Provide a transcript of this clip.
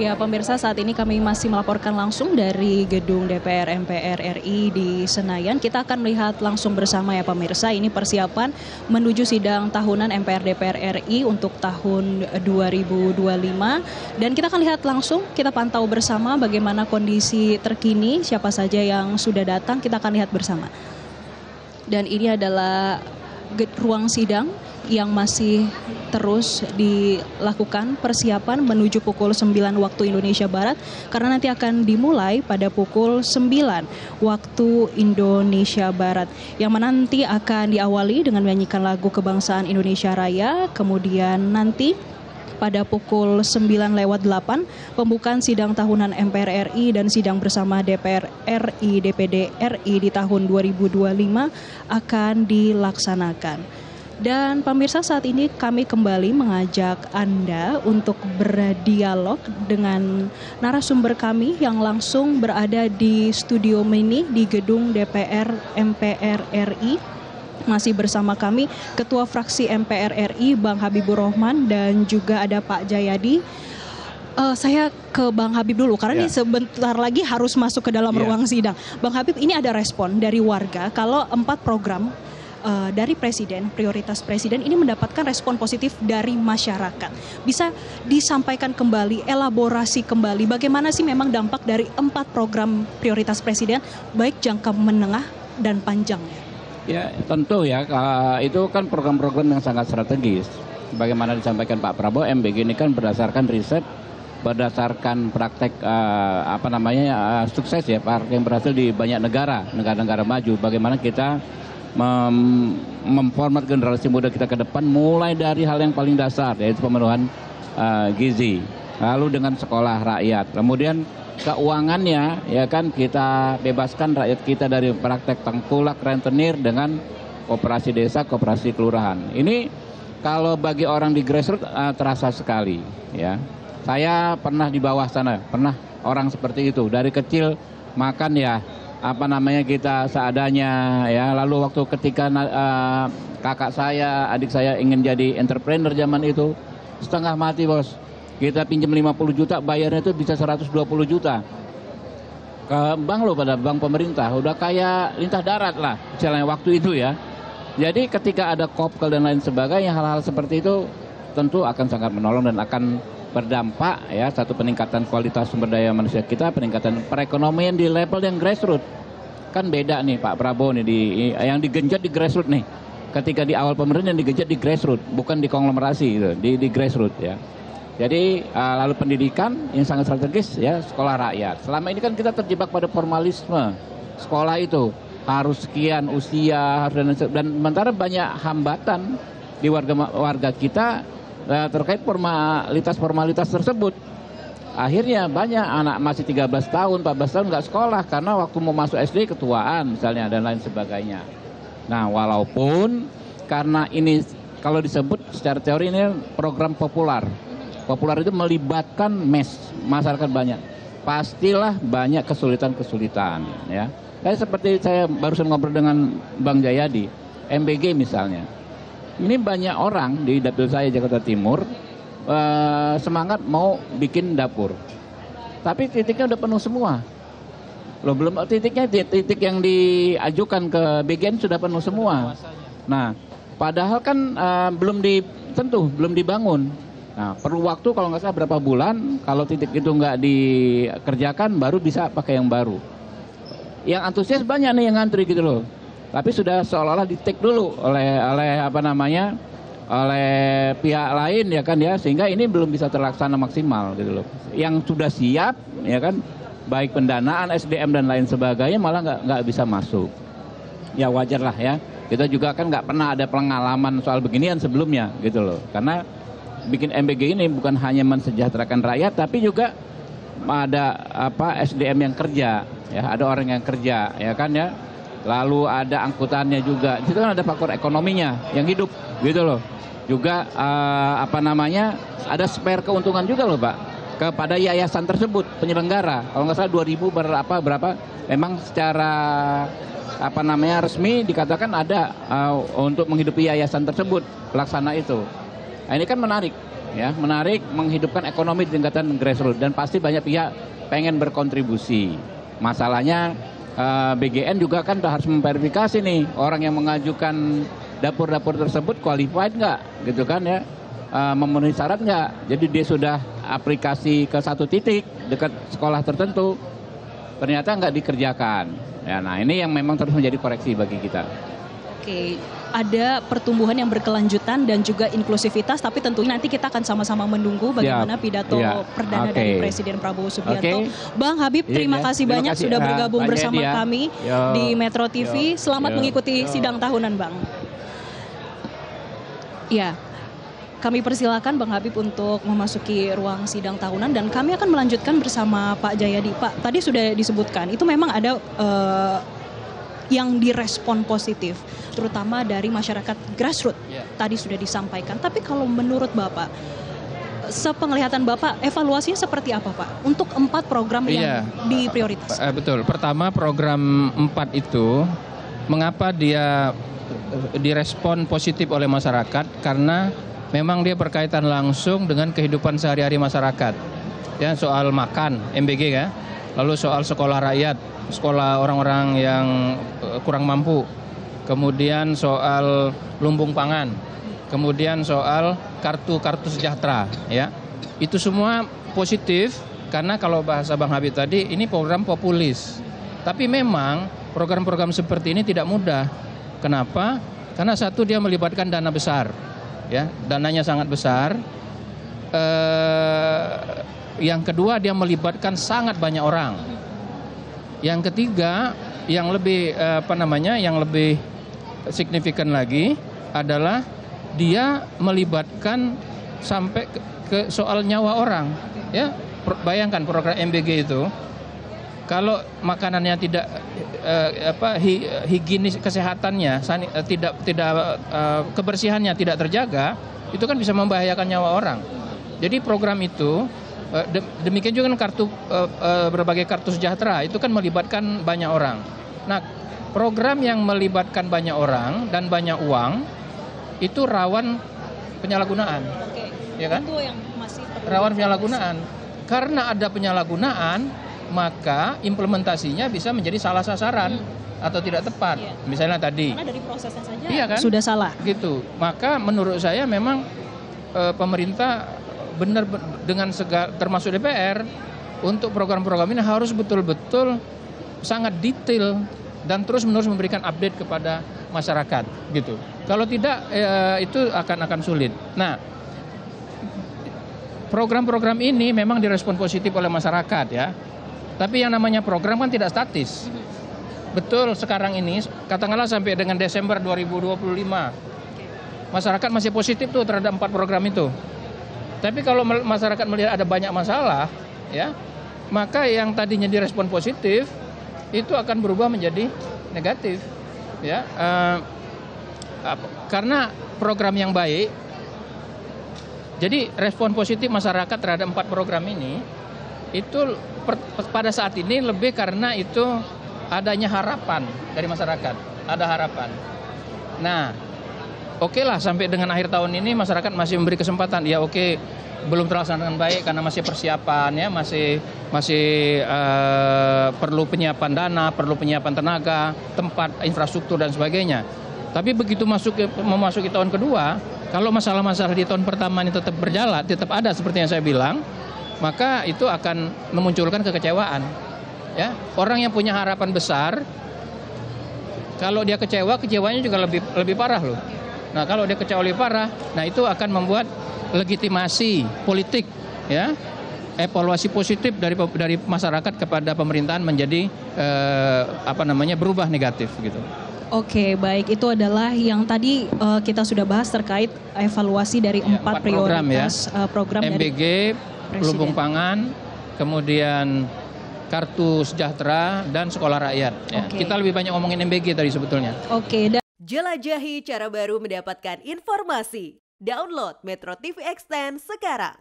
Ya, pemirsa, saat ini kami masih melaporkan langsung dari gedung DPR MPR RI di Senayan. Kita akan melihat langsung bersama ya pemirsa, ini persiapan menuju sidang tahunan MPR DPR RI untuk tahun 2025. Dan kita akan lihat langsung, kita pantau bersama bagaimana kondisi terkini, siapa saja yang sudah datang, kita akan lihat bersama. Dan ini adalah ruang sidang yang masih terus dilakukan persiapan menuju pukul 9 waktu Indonesia Barat, karena nanti akan dimulai pada pukul 9 waktu Indonesia Barat, yang mana nanti akan diawali dengan menyanyikan lagu kebangsaan Indonesia Raya. Kemudian nanti pada pukul 9:08 pembukaan sidang tahunan MPR RI dan sidang bersama DPR RI DPD RI di tahun 2025 akan dilaksanakan. Dan pemirsa, saat ini kami kembali mengajak Anda untuk berdialog dengan narasumber kami yang langsung berada di studio mini di gedung DPR MPR RI. Masih bersama kami Ketua Fraksi MPR RI Bang Habibur Rahman dan juga ada Pak Jayadi. Saya ke Bang Habib dulu karena ini sebentar lagi harus masuk ke dalam ruang sidang. Bang Habib, ini ada respon dari warga kalau 4 program dari Presiden, prioritas Presiden ini mendapatkan respon positif dari masyarakat. Bisa disampaikan kembali, elaborasi kembali bagaimana sih memang dampak dari 4 program prioritas Presiden, baik jangka menengah dan panjangnya? Ya tentu ya, itu kan program-program yang sangat strategis. Bagaimana disampaikan Pak Prabowo, MBG ini kan berdasarkan riset, berdasarkan praktek sukses ya, yang berhasil di banyak negara-negara maju. Bagaimana kita memformat generasi muda kita ke depan, mulai dari hal yang paling dasar, yaitu pemenuhan gizi, lalu dengan sekolah rakyat, kemudian keuangannya ya kan, kita bebaskan rakyat kita dari praktek tengkulak rentenir dengan koperasi desa, koperasi kelurahan. Ini kalau bagi orang di grassroots terasa sekali ya. Saya pernah di bawah sana, pernah orang seperti itu dari kecil makan ya kita seadanya ya. Lalu waktu ketika kakak saya, adik saya ingin jadi entrepreneur zaman itu, setengah mati bos. Kita pinjam 50 juta, bayarnya itu bisa 120 juta. Ke bank loh, pada bank pemerintah. Udah kayak lintah darat lah istilahnya waktu itu ya. Jadi ketika ada Kopkel dan lain sebagainya, hal-hal seperti itu tentu akan sangat menolong dan akan berdampak ya, satu peningkatan kualitas sumber daya manusia kita, peningkatan perekonomian di level yang grassroots. Kan beda nih Pak Prabowo nih, yang digenjot di grassroots nih. Ketika di awal pemerintahan yang digenjot di grassroots, bukan di konglomerasi gitu, di grassroots ya. Jadi lalu pendidikan yang sangat strategis ya, sekolah rakyat. Selama ini kan kita terjebak pada formalisme. Sekolah itu harus sekian usia, harus dan sementara banyak hambatan di warga kita terkait formalitas tersebut. Akhirnya banyak anak masih 13 tahun, 14 tahun nggak sekolah karena waktu mau masuk SD ketuaan misalnya dan lain sebagainya. Nah, walaupun karena ini kalau disebut secara teori ini program populer. Populer itu melibatkan masyarakat banyak. Pastilah banyak kesulitan-kesulitan ya. Seperti saya barusan ngobrol dengan Bang Jayadi, MBG misalnya. Ini banyak orang di dapil saya Jakarta Timur semangat mau bikin dapur, tapi titiknya udah penuh semua. Loh, belum titiknya, titik yang diajukan ke BGN sudah penuh semua. Nah, padahal kan belum dibangun. Nah, perlu waktu kalau nggak salah berapa bulan. Kalau titik itu nggak dikerjakan, baru bisa pakai yang baru. Yang antusias banyak nih yang ngantri gitu loh. Tapi sudah seolah-olah di-take dulu oleh pihak lain ya kan ya, sehingga ini belum bisa terlaksana maksimal gitu loh. Yang sudah siap ya kan, baik pendanaan, SDM dan lain sebagainya malah nggak bisa masuk. Ya wajar lah ya. Kita juga kan nggak pernah ada pengalaman soal beginian sebelumnya gitu loh. Karena bikin MBG ini bukan hanya mensejahterakan rakyat, tapi juga ada SDM yang kerja ya, ada orang yang kerja ya kan ya. Lalu ada angkutannya juga. Di situ kan ada faktor ekonominya yang hidup gitu loh. Juga ada spare keuntungan juga loh Pak kepada yayasan tersebut penyelenggara. Kalau nggak salah 2000 berapa memang secara resmi dikatakan ada untuk menghidupi yayasan tersebut pelaksana itu. Nah, ini kan menarik. ya, menarik, menghidupkan ekonomi di tingkatan grassroots dan pasti banyak pihak pengen berkontribusi. Masalahnya BGN juga kan harus memverifikasi nih orang yang mengajukan dapur-dapur tersebut qualified nggak, gitu kan ya, memenuhi syarat nggak. Jadi dia sudah aplikasi ke satu titik dekat sekolah tertentu, ternyata nggak dikerjakan. Ya, nah ini yang memang terus menjadi koreksi bagi kita. Oke, ada pertumbuhan yang berkelanjutan dan juga inklusivitas, tapi tentunya nanti kita akan sama-sama menunggu bagaimana pidato perdana dari Presiden Prabowo Subianto. Bang Habib, terima kasih banyak sudah bergabung bersama kami di Metro TV. Selamat mengikuti sidang tahunan, Bang. Ya, kami persilakan Bang Habib untuk memasuki ruang sidang tahunan dan kami akan melanjutkan bersama Pak Jayadi. Pak, tadi sudah disebutkan, itu memang ada yang direspon positif, terutama dari masyarakat grassroots. Tadi sudah disampaikan, tapi kalau menurut Bapak, sepenglihatan Bapak, evaluasinya seperti apa Pak untuk 4 program yang diprioritaskan? Betul, pertama program 4 itu, mengapa dia direspon positif oleh masyarakat? Karena memang dia berkaitan langsung dengan kehidupan sehari-hari masyarakat. Ya, soal makan, MBG ya, lalu soal sekolah rakyat, sekolah orang-orang yang kurang mampu, kemudian soal lumbung pangan, kemudian soal kartu sejahtera, ya. Itu semua positif karena kalau bahasa Bang Habib tadi, ini program populis. Tapi memang program-program seperti ini tidak mudah. Kenapa? Karena satu, dia melibatkan dana besar, ya, dananya sangat besar. Yang kedua, dia melibatkan sangat banyak orang. Yang ketiga, yang lebih yang lebih signifikan lagi adalah dia melibatkan sampai ke soal nyawa orang. Ya, bayangkan program MBG itu, kalau makanannya tidak higienis, kesehatannya tidak kebersihannya tidak terjaga, itu kan bisa membahayakan nyawa orang. Jadi program itu demikian juga kartu berbagai kartu sejahtera itu kan melibatkan banyak orang. Nah, program yang melibatkan banyak orang dan banyak uang itu rawan penyalahgunaan. Oke. Ya kan? Itu yang masih rawan penyalahgunaan. Karena ada penyalahgunaan, maka implementasinya bisa menjadi salah sasaran atau tidak tepat. Misalnya tadi. Karena dari prosesnya saja kan? Sudah salah. Gitu. Maka menurut saya memang pemerintah benar dengan termasuk DPR untuk program-program ini harus betul-betul sangat detail dan terus-menerus memberikan update kepada masyarakat, gitu. Kalau tidak itu akan sulit. Nah, program-program ini memang direspon positif oleh masyarakat, ya. Tapi yang namanya program kan tidak statis. Betul, sekarang ini katakanlah sampai dengan Desember 2025 masyarakat masih positif tuh terhadap 4 program itu. Tapi kalau masyarakat melihat ada banyak masalah, ya, maka yang tadinya direspon positif itu akan berubah menjadi negatif, ya. Karena program yang baik, jadi respon positif masyarakat terhadap 4 program ini itu pada saat ini lebih karena itu adanya harapan dari masyarakat, ada harapan. Nah, oke lah, sampai dengan akhir tahun ini masyarakat masih memberi kesempatan. Ya oke, belum terlaksana dengan baik karena masih persiapan, ya, masih perlu penyiapan dana, perlu penyiapan tenaga, tempat, infrastruktur dan sebagainya. Tapi begitu memasuki tahun kedua, kalau masalah-masalah di tahun pertama ini tetap berjalan, tetap ada seperti yang saya bilang, maka itu akan memunculkan kekecewaan. Ya, orang yang punya harapan besar, kalau dia kecewanya juga lebih parah loh. Nah, kalau dia kecewa lebih parah, nah itu akan membuat legitimasi politik, ya, evaluasi positif dari masyarakat kepada pemerintahan menjadi berubah negatif, gitu. Oke, baik, itu adalah yang tadi kita sudah bahas terkait evaluasi dari 4 prioritas program MBG, lumbung pangan, kemudian kartu sejahtera dan sekolah rakyat. Ya. Kita lebih banyak ngomongin MBG tadi sebetulnya. Oke. Jelajahi cara baru mendapatkan informasi. Download Metro TV Extend sekarang.